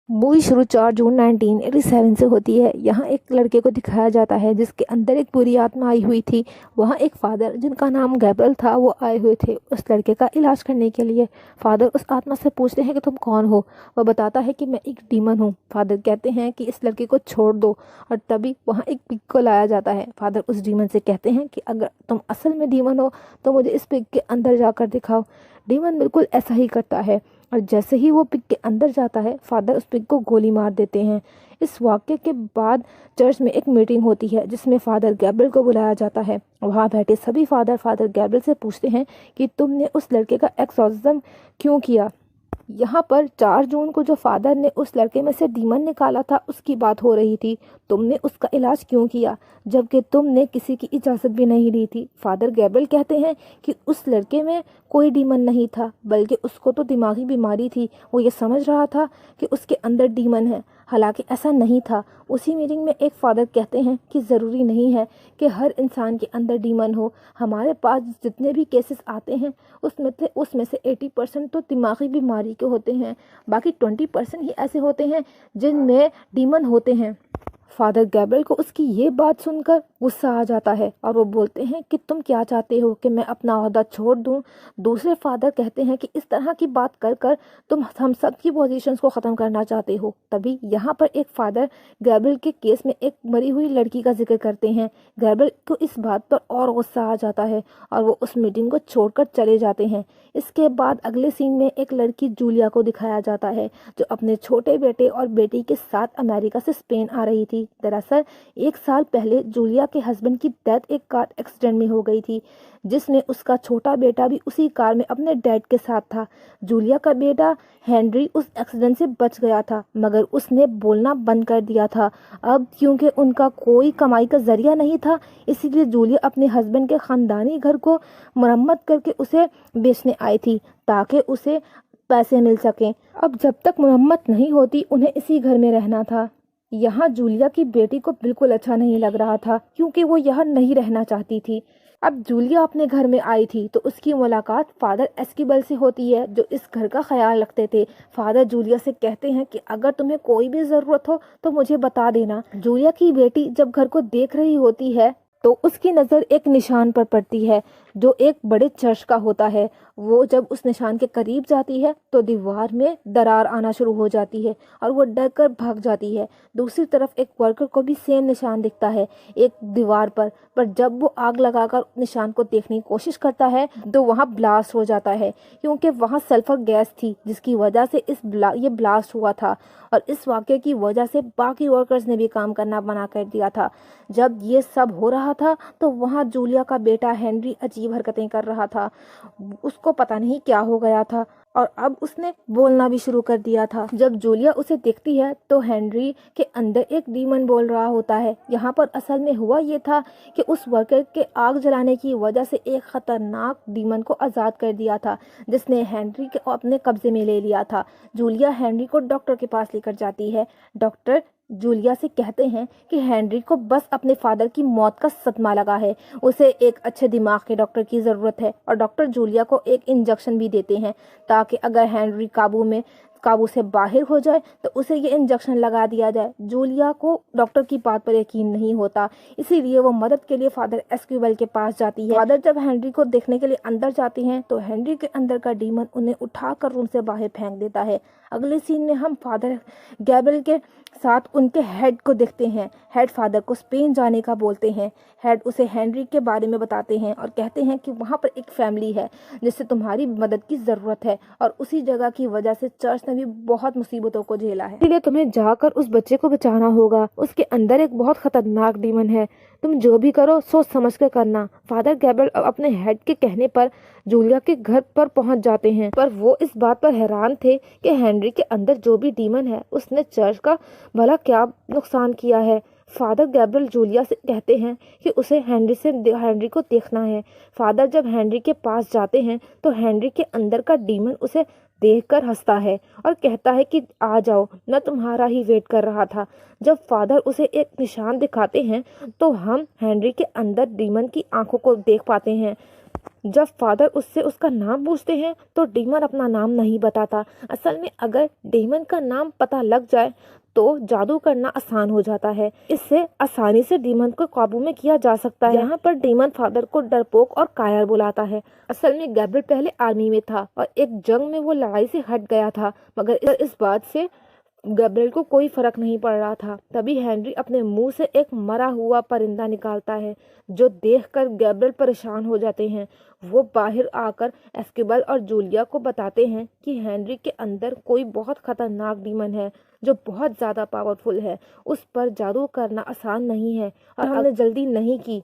Movie शुरू 4 जून 1987 से होती है। यहाँ एक लड़के को दिखाया जाता है जिसके अंदर एक बुरी आत्मा आई हुई थी। वहाँ एक फादर जिनका नाम गैब्रियल था वो आए हुए थे उस लड़के का इलाज करने के लिए। फादर उस आत्मा से पूछते हैं कि तुम कौन हो। वह बताता है कि मैं एक डीमन हूँ। फादर कहते हैं कि इस लड़के को छोड़ दो और तभी वहाँ एक पिग को लाया जाता है। फादर उस डीमन से कहते हैं कि अगर तुम असल में डीमन हो तो मुझे इस पिग के अंदर जाकर दिखाओ। डीमन बिल्कुल ऐसा ही करता है और जैसे ही वो पिग के अंदर जाता है फादर उस पिग को गोली मार देते हैं। इस वाक्य के बाद चर्च में एक मीटिंग होती है जिसमें फादर गैब्रियल को बुलाया जाता है। वहाँ बैठे सभी फादर गैब्रियल से पूछते हैं कि तुमने उस लड़के का एक्सॉर्सिज्म क्यों किया। यहाँ पर 4 जून को जो फादर ने उस लड़के में से डीमन निकाला था उसकी बात हो रही थी। तुमने उसका इलाज क्यों किया जबकि तुमने किसी की इजाज़त भी नहीं ली थी। फादर गैब्रियल कहते हैं कि उस लड़के में कोई डीमन नहीं था बल्कि उसको तो दिमागी बीमारी थी। वो ये समझ रहा था कि उसके अंदर डीमन है, हालांकि ऐसा नहीं था। उसी मीटिंग में एक फादर कहते हैं कि ज़रूरी नहीं है कि हर इंसान के अंदर डीमन हो। हमारे पास जितने भी केसेस आते हैं उसमें से 80% तो दिमागी बीमारी के होते हैं, बाकी 20% ही ऐसे होते हैं जिनमें डीमन होते हैं। फादर गैब्रियल को उसकी ये बात सुनकर गुस्सा आ जाता है और वो बोलते हैं कि तुम क्या चाहते हो कि मैं अपना ओहदा छोड़ दूं। दूसरे फादर कहते हैं कि इस तरह की बात कर कर तुम हम सब की पोजीशंस को ख़त्म करना चाहते हो। तभी यहाँ पर एक फादर गैब्रियल के केस में एक मरी हुई लड़की का जिक्र करते हैं। गैब्रियल को इस बात पर और गुस्सा आ जाता है और वो उस मीटिंग को छोड़कर चले जाते हैं। इसके बाद अगले सीन में एक लड़की जूलिया को दिखाया जाता है जो अपने छोटे बेटे और बेटी के साथ अमेरिका से स्पेन आ रही थी। दरअसल 1 साल पहले जूलिया के हस्बैंड की डेथ एक कार एक्सीडेंट में हो गई थी जिसमें उसका छोटा बेटा भी उसी कार में अपने डैड के साथ था। जूलिया का बेटा हेनरी उस एक्सीडेंट से बच गया था मगर उसने बोलना बंद कर दिया था। अब क्योंकि उनका कोई कमाई का जरिया नहीं था इसीलिए जूलिया अपने हस्बैंड के खानदानी घर को मरम्मत करके उसे बेचने आई थी ताकि उसे पैसे मिल सकें। अब जब तक मरम्मत नहीं होती उन्हें इसी घर में रहना था। यहाँ जूलिया की बेटी को बिल्कुल अच्छा नहीं लग रहा था क्योंकि वो यहाँ नहीं रहना चाहती थी। अब जूलिया अपने घर में आई थी तो उसकी मुलाकात फादर एस्किबल से होती है जो इस घर का ख्याल रखते थे। फादर जूलिया से कहते हैं कि अगर तुम्हें कोई भी ज़रूरत हो तो मुझे बता देना। जूलिया की बेटी जब घर को देख रही होती है तो उसकी नज़र एक निशान पर पड़ती है जो एक बड़े चर्च का होता है। वो जब उस निशान के करीब जाती है तो दीवार में दरार आना शुरू हो जाती है और वो डर कर भाग जाती है। दूसरी तरफ एक वर्कर को भी सेम निशान दिखता है एक दीवार पर जब वो आग लगाकर निशान को देखने की कोशिश करता है तो वहाँ ब्लास्ट हो जाता है क्योंकि वहाँ सल्फर गैस थी जिसकी वजह से ये ब्लास्ट हुआ था और इस वाक़े की वजह से बाकी वर्कर्स ने भी काम करना मना कर दिया था। जब ये सब हो रहा था तो वहाँ जूलिया का बेटा हेनरी अजीब हरकतें कर रहा था। उसको पता नहीं क्या हो गया था और अब उसने बोलना भी शुरू कर दिया था। जब जूलिया उसे देखती है तो हेनरी के अंदर एक डीमन बोल रहा होता है। यहाँ पर असल में हुआ ये था कि उस वर्कर के आग जलाने की वजह से एक खतरनाक डीमन को आज़ाद कर दिया था जिसने हेनरी के अपने कब्जे में ले लिया था। जूलिया हेनरी को डॉक्टर के पास लेकर जाती है। डॉक्टर जूलिया से कहते हैं कि हेनरी को बस अपने फादर की मौत का सदमा लगा है, उसे एक अच्छे दिमाग के डॉक्टर की ज़रूरत है और डॉक्टर जूलिया को एक इंजेक्शन भी देते हैं ताकि अगर हेनरी काबू से बाहर हो जाए तो उसे ये इंजेक्शन लगा दिया जाए। जूलिया को डॉक्टर की बात पर यकीन नहीं होता इसीलिए वो मदद के लिए फादर एस्क्यूबल के पास जाती है। फादर जब हेनरी को देखने के लिए अंदर जाती हैं तो हेनरी के अंदर का डीमन उन्हें उठाकर रूम से बाहर फेंक देता है। अगले सीन में हम फादर गैब्रियल के साथ उनके हेड को देखते हैं। हेड फादर को स्पेन जाने का बोलते हैं। हेड उसे हेनरी के बारे में बताते हैं और कहते हैं कि वहाँ पर एक फैमिली है जिससे तुम्हारी मदद की ज़रूरत है और उसी जगह की वजह से चर्च ने भी बहुत मुसीबतों को झेला है, इसलिए तुम्हें जाकर उस बच्चे को बचाना होगा। उसके अंदर एक बहुत खतरनाक डीमन है, तुम जो भी करो सोच समझ कर करना। फादर गैब्रियल अपने हेड के कहने पर जूलिया के घर पर पहुंच जाते हैं पर वो इस बात पर हैरान थे कि हेनरी के अंदर जो भी डीमन है उसने चर्च का भला क्या नुकसान किया है। फादर गैब्रियल जूलिया से कहते हैं कि उसे हेनरी को देखना है। फादर जब हेनरी के पास जाते हैं तो हेनरी के अंदर का डीमन उसे देखकर हंसता है और कहता है कि आ जाओ, मैं तुम्हारा ही वेट कर रहा था। जब फादर उसे एक निशान दिखाते हैं तो हम हेनरी के अंदर डीमन की आंखों को देख पाते हैं। जब फादर उससे उसका नाम पूछते हैं तो डीमन अपना नाम नहीं बताता। असल में अगर डीमन का नाम पता लग जाए तो जादू करना आसान हो जाता है। इससे आसानी से डीमन को काबू में किया जा सकता है। यहाँ पर डीमन फादर को डरपोक और कायर बुलाता है। असल में गैब्रियल पहले आर्मी में था और एक जंग में वो लड़ाई से हट गया था, मगर इस बात से गैब्रियल को कोई फर्क नहीं पड़ रहा था। तभी हेनरी अपने मुंह से एक मरा हुआ परिंदा निकालता है, जो देखकर गैब्रियल परेशान हो जाते हैं। वो बाहर आकर एस्केबल और जूलिया को बताते हैं कि हेनरी के अंदर कोई बहुत खतरनाक डीमन है जो बहुत ज़्यादा पावरफुल है। उस पर जादू करना आसान नहीं है और हमने जल्दी नहीं की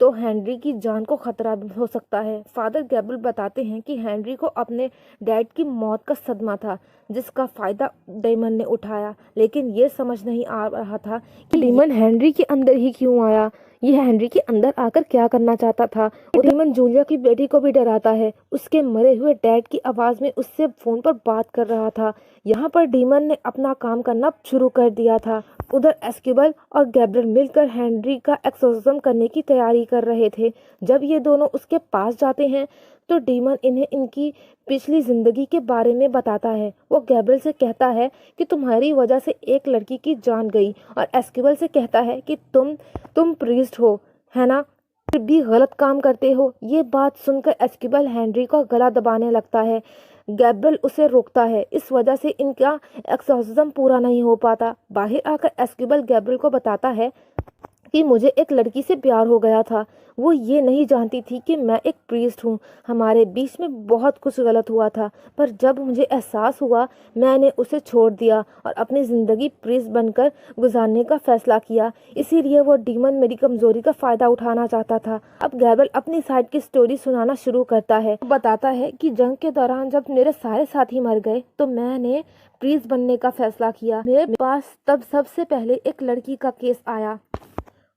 तो हेनरी की जान को खतरा हो सकता है। फादर गैब्रियल बताते हैं कि हेनरी को अपने डैड की मौत का सदमा था, जिसका फायदा डीमन ने उठाया, लेकिन ये समझ नहीं आ रहा था कि डीमन हेनरी के अंदर ही क्यों आया। ये हेनरी के अंदर आकर क्या करना चाहता था। डीमन जूलिया की बेटी को भी डराता है। उसके मरे हुए डैड की आवाज में उससे फोन पर बात कर रहा था। यहाँ पर डीमन ने अपना काम करना शुरू कर दिया था। उधर एस्केबल और गैब्रियल मिलकर हेनरी का एक्सोर्सिज्म करने की तैयारी कर रहे थे। जब ये दोनों उसके पास जाते हैं तो डीमन इन्हें इनकी पिछली जिंदगी के बारे में बताता है। वो गैब्रियल से कहता है कि तुम्हारी वजह से एक लड़की की जान गई, और एस्केबल से कहता है कि तुम प्रीस्ट हो, है ना, फिर भी गलत काम करते हो। ये बात सुनकर एस्केबल हेनरी का गला दबाने लगता है। गैब्रियल उसे रोकता है। इस वजह से इनका एक्सोर्सिज्म पूरा नहीं हो पाता। बाहर आकर एस्केबल गैब्रियल को बताता है कि मुझे एक लड़की से प्यार हो गया था। वो ये नहीं जानती थी कि मैं एक प्रीस्ट हूँ। हमारे बीच में बहुत कुछ गलत हुआ था, पर जब मुझे एहसास हुआ मैंने उसे छोड़ दिया और अपनी ज़िंदगी प्रीस्ट बनकर गुजारने का फैसला किया। इसीलिए वो डीमन मेरी कमज़ोरी का फ़ायदा उठाना चाहता था। अब गैब्रियल अपनी साइड की स्टोरी सुनाना शुरू करता है। बताता है कि जंग के दौरान जब मेरे सारे साथी मर गए तो मैंने प्रीस्ट बनने का फैसला किया। मेरे पास तब सबसे पहले एक लड़की का केस आया।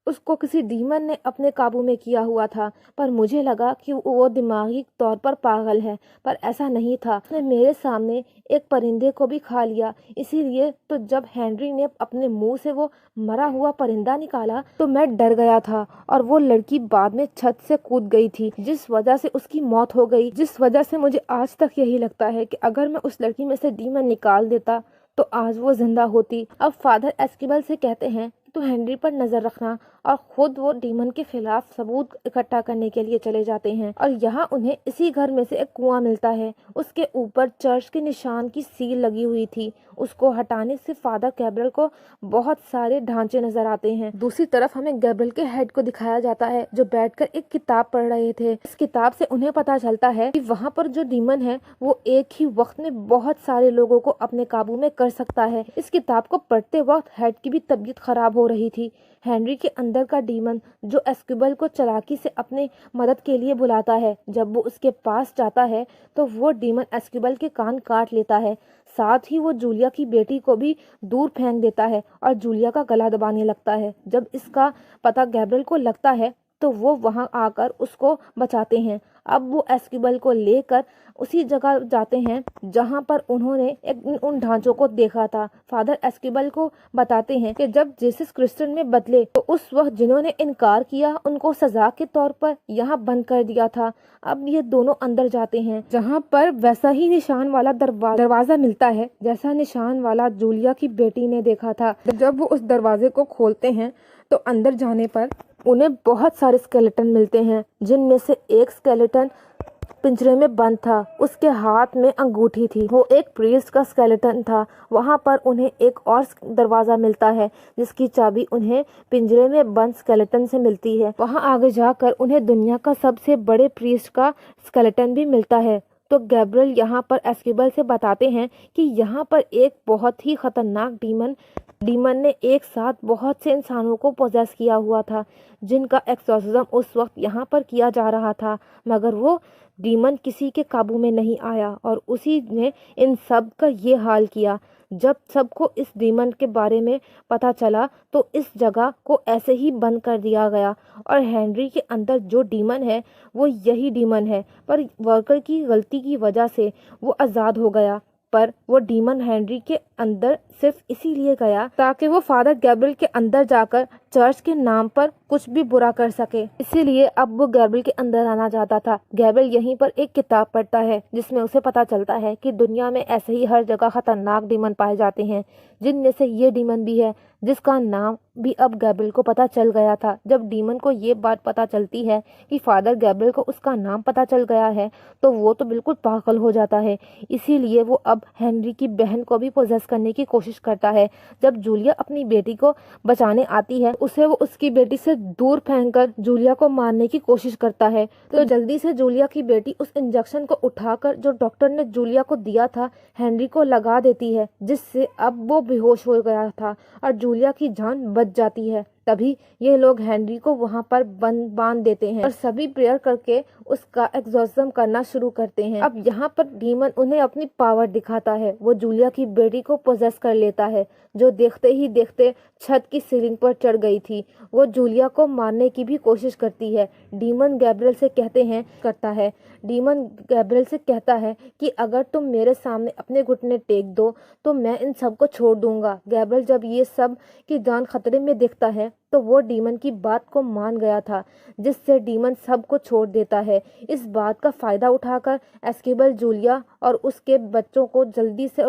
उसको किसी डीमन ने अपने काबू में किया हुआ था, पर मुझे लगा कि वो दिमागी तौर पर पागल है, पर ऐसा नहीं था। उसने मेरे सामने एक परिंदे को भी खा लिया। इसीलिए तो जब हेनरी ने अपने मुंह से वो मरा हुआ परिंदा निकाला तो मैं डर गया था, और वो लड़की बाद में छत से कूद गई थी, जिस वजह से उसकी मौत हो गई। जिस वजह से मुझे आज तक यही लगता है कि अगर मैं उस लड़की में से डीमन निकाल देता तो आज वो जिंदा होती। अब फादर एस्केबल से कहते हैं तो हेनरी पर नजर रखना, और खुद वो डीमन के खिलाफ सबूत इकट्ठा करने के लिए चले जाते हैं। और यहाँ उन्हें इसी घर में से एक कुआं मिलता है। उसके ऊपर चर्च के निशान की सील लगी हुई थी। उसको हटाने से फादर गैब्रियल को बहुत सारे ढांचे नजर आते हैं। दूसरी तरफ हमें गैब्रियल के हेड को दिखाया जाता है, जो बैठकर एक किताब पढ़ रहे थे। इस किताब से उन्हें पता चलता है कि वहाँ पर जो डीमन है वो एक ही वक्त में बहुत सारे लोगों को अपने काबू में कर सकता है। इस किताब को पढ़ते वक्त हेड की भी तबीयत खराब हो रही थी। हेनरी के अंदर का डीमन जो एस्केबल को चालाकी से अपने मदद के लिए बुलाता है, जब वो उसके पास जाता है तो वो डीमन एस्केबल के कान काट लेता है। साथ ही वो जूलिया की बेटी को भी दूर फेंक देता है और जूलिया का गला दबाने लगता है। जब इसका पता गैब्रियल को लगता है तो वो वहां आकर उसको बचाते हैं। अब वो एस्केबल को लेकर उसी जगह जाते हैं जहां पर उन्होंने उन ढांचों को देखा था। फादर एस्केबल को बताते हैं कि जब जीसस क्रिश्चियन में बदले तो उस वक्त जिन्होंने इनकार किया उनको सजा के तौर पर यहाँ बंद कर दिया था। अब ये दोनों अंदर जाते हैं जहाँ पर वैसा ही निशान वाला दरवाजा मिलता है जैसा निशान वाला जूलिया की बेटी ने देखा था। जब वो उस दरवाजे को खोलते हैं तो अंदर जाने पर उन्हें बहुत सारे स्केलेटन मिलते हैं, जिनमें से एक स्केलेटन पिंजरे में बंद था। उसके हाथ में अंगूठी थी। वो एक प्रीस्ट का स्केलेटन था। वहां पर उन्हें एक और दरवाजा मिलता है जिसकी चाबी उन्हें पिंजरे में बंद स्केलेटन से मिलती है। वहां आगे जाकर उन्हें दुनिया का सबसे बड़े प्रीस्ट का स्केलेटन भी मिलता है। तो गैब्रियल यहाँ पर एस्केबल से बताते हैं कि यहाँ पर एक बहुत ही खतरनाक डीमन ने एक साथ बहुत से इंसानों को पोजेस किया हुआ था, जिनका एक्सोर्सिज्म उस वक्त यहाँ पर किया जा रहा था, मगर वो डीमन किसी के काबू में नहीं आया और उसी ने इन सब का ये हाल किया। जब सबको इस डीमन के बारे में पता चला तो इस जगह को ऐसे ही बंद कर दिया गया, और हेनरी के अंदर जो डीमन है वो यही डीमन है, पर वर्कर की गलती की वजह से वो आज़ाद हो गया। पर वो डीमन हेनरी के अंदर सिर्फ इसीलिए गया ताकि वो फादर गैब्रियल के अंदर जाकर चर्च के नाम पर कुछ भी बुरा कर सके। इसीलिए अब वो गैब्रियल के अंदर आना चाहता था। गैब्रियल यहीं पर एक किताब पढ़ता है जिसमें उसे पता चलता है कि दुनिया में ऐसे ही हर जगह खतरनाक डीमन पाए जाते हैं, जिनमें से ये डीमन भी है जिसका नाम भी अब गैब्रियल को पता चल गया था। जब डीमन को ये बात पता चलती है कि फादर गैब्रियल को उसका नाम पता चल गया है तो वो तो बिल्कुल पागल हो जाता है। इसीलिए वो अब हेनरी की बहन को भी पोजेस करने की कोशिश करता है। जब जूलिया अपनी बेटी को बचाने आती है उसे वो उसकी बेटी से दूर फेंककर जूलिया को मारने की कोशिश करता है। तो जल्दी से जूलिया की बेटी उस इंजेक्शन को उठाकर जो डॉक्टर ने जूलिया को दिया था हेनरी को लगा देती है, जिससे अब वो बेहोश हो गया था और जूलिया की जान बच जाती है। तभी ये लोग हेनरी को वहां पर बांध देते हैं और सभी प्रेयर करके उसका एग्जॉर्सिज्म करना शुरू करते हैं। अब यहाँ पर डीमन उन्हें अपनी पावर दिखाता है। वो जूलिया की बेटी को पोजेस कर लेता है, जो देखते ही देखते छत की सीलिंग पर चढ़ गई थी। वो जूलिया को मारने की भी कोशिश करती है। डीमन गैब्रियल से कहता है कि अगर तुम मेरे सामने अपने घुटने टेक दो तो मैं इन सबको छोड़ दूंगा। गैब्रियल जब ये सब की जान खतरे में देखता है तो वो डीमन की बात को मान गया था, जिससे डीमन सबको छोड़ देता है। इस बात का फायदा उठाकर एस्केबल जूलिया और उसके बच्चों को जल्दी से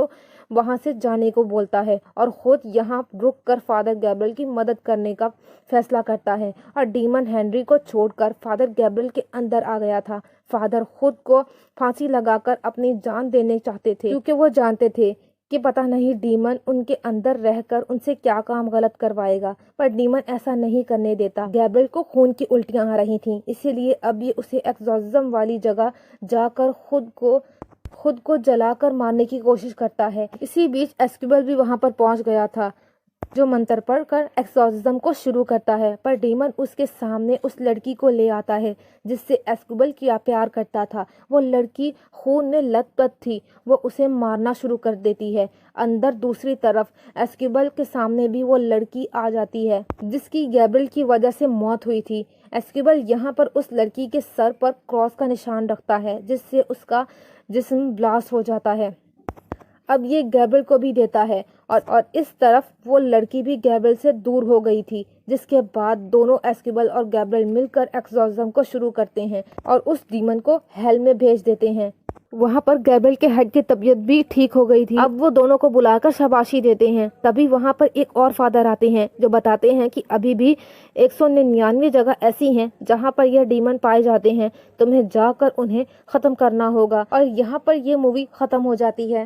वहां से जाने को बोलता है और खुद यहाँ रुक कर फादर गैब्रियल की मदद करने का फैसला करता है। और डीमन हेनरी को छोड़कर फादर गैब्रियल के अंदर आ गया था। फादर खुद को फांसी लगाकर अपनी जान देने चाहते थे, क्योंकि वो जानते थे कि पता नहीं डीमन उनके अंदर रहकर उनसे क्या काम गलत करवाएगा, पर डीमन ऐसा नहीं करने देता। गैब्रियल को खून की उल्टियां आ रही थीं, इसीलिए अब ये उसे एक्सॉर्सिज्म वाली जगह जाकर खुद को जलाकर मारने की कोशिश करता है। इसी बीच एस्केबल भी वहां पर पहुंच गया था, जो मंत्र पढ़कर एक्सॉर्सिज्म को शुरू करता है। पर डीमन उसके सामने उस लड़की को ले आता है जिससे एस्केबल किया प्यार करता था। वो लड़की खून में लथपथ थी, वो उसे मारना शुरू कर देती है। अंदर दूसरी तरफ एस्केबल के सामने भी वो लड़की आ जाती है जिसकी गैब्रियल की वजह से मौत हुई थी। एस्केबल यहाँ पर उस लड़की के सर पर क्रॉस का निशान रखता है, जिससे उसका जिस्म ब्लास्ट हो जाता है। अब ये गैब्रियल को भी देता है और इस तरफ वो लड़की भी गैब्रियल से दूर हो गई थी, जिसके बाद दोनों एस्केबल और गैब्रियल मिलकर एक्सॉर्सिज्म को शुरू करते हैं और उस डीमन को हेल में भेज देते हैं। वहां पर गैब्रियल के हेड की तबीयत भी ठीक हो गई थी। अब वो दोनों को बुलाकर शाबाशी देते हैं। तभी वहां पर एक और फादर आते हैं जो बताते हैं कि अभी भी 199 जगह ऐसी हैं जहां पर यह डीमन पाए जाते हैं, तुम्हें जाकर उन्हें खत्म करना होगा। और यहाँ पर ये मूवी खत्म हो जाती है।